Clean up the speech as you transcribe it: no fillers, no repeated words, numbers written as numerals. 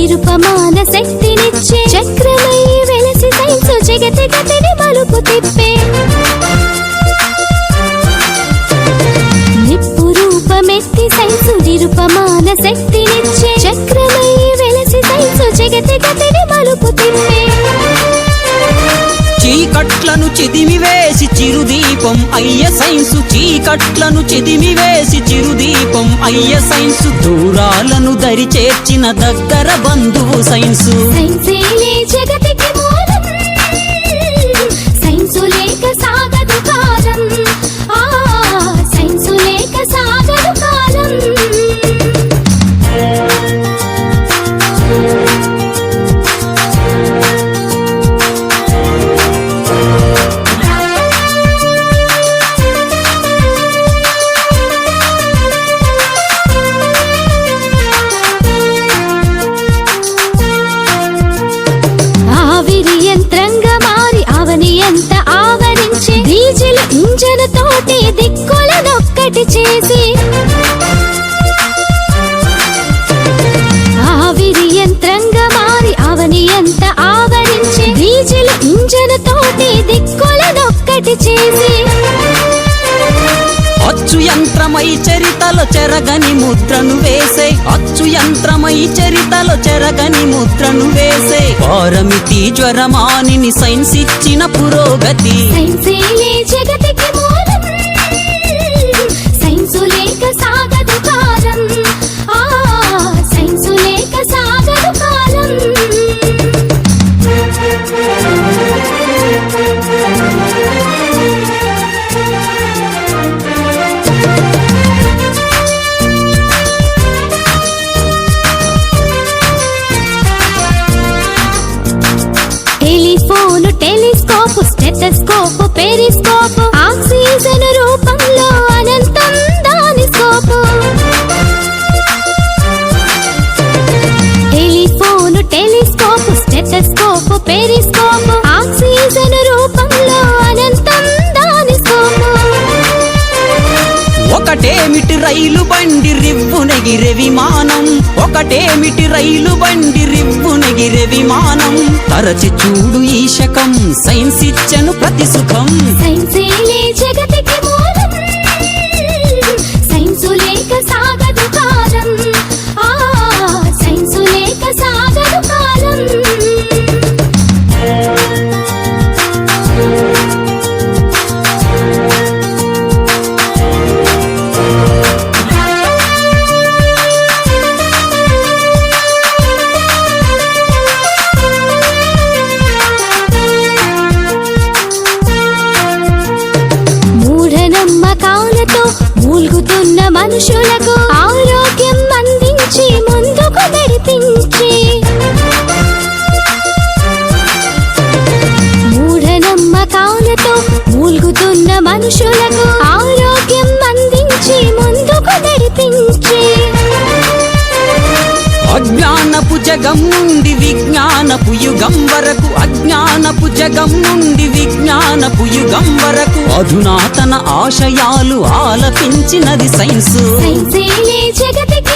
నిరుపమాన శక్తినిచ్చే చక్రమై వెలసి సైన్సు జగతి గతిని మలుపు తిప్పే నిప్పు రూపమెత్తి సైన్సు నిరుపమాన శక్తినిచ్చే చక్రమై వెలసి సైన్సు జగతి గతిని మలుపు తిప్పే చీకట్లను చెదిమివేసి చిరుదీపం అయ్య సైన్సు చీకట్లను చెదిమివేసి చిరుదీపం అయ్య సైన్సు దూరాలను దరి చేర్చిన దగ్గర బంధువు సైన్సు సైన్సేలే జగతికి మూలం సైన్సు లేక సాగదు కాలం సైన్సు లేక సాగదు కాలం డీజిల్ ఇంజన్ తోటి దిక్కులనొక్కటి చేసి ఆవిరి యంత్రంగా మారి అవని ఎంత ఆవరించి డీజిల్ ఇంజన్ తోటి దిక్కులనొక్కటి చేసి అచ్చు యంత్రమై చరితలో చెరగని ముద్రను వేసే అచ్చు యంత్రమై చరితలో చెరగని ముద్రను వేసే పారమితి జ్వరమానిని సైన్స్ ఇచ్చిన పురోగతి సైన్సేలే జగతికి మూలం సైన్సు లేక సాగదు కాలం సైన్సు లేక సాగదు కాలం టెలిఫోను టెలిస్కోపు స్టెథోస్కోపు పెరిస్కోపు ఆక్సిజన్ రూపంలో అనంతం దాని స్కోపు టెలిఫోను టెలిస్కోపు స్టెథోస్కోపు పెరిస్కోపు ఆక్సిజన్ రూపంలో అనంతం దాని స్కోపు ఒకటేమిటి రైలు బండి రివ్వునెగిరే విమానం ఒకటేమిటి రైలు బండి రివ్వునెగిరే విమానం తరచి చూడు ఈ శకం సైన్స్ ఇచ్చను ప్రతి సుఖం సైన్సేలే జగతికి మూలం సైన్సు లేక సాగదు కాలం సైన్సు లేక సాగదు కాలం మూఢనమ్మకాలతో మూల్గుతున్న మనుషులకు ఆరోగ్యం అందించి ముందుకు నడిపించి మూఢనమ్మకాలతో మూల్గుతున్న మనుషులకు ఆరోగ్యం అందించి ముందుకు నడిపించి అజ్ఞానపు జగం నుండి విజ్ఞానపు యుగం వరకు అజ్ఞానపు జగం నుండి విజ్ఞానపు యుగం వరకు అధునాతన ఆశయాలు ఆలపించినది సైన్సు సైన్సేలే జగతికి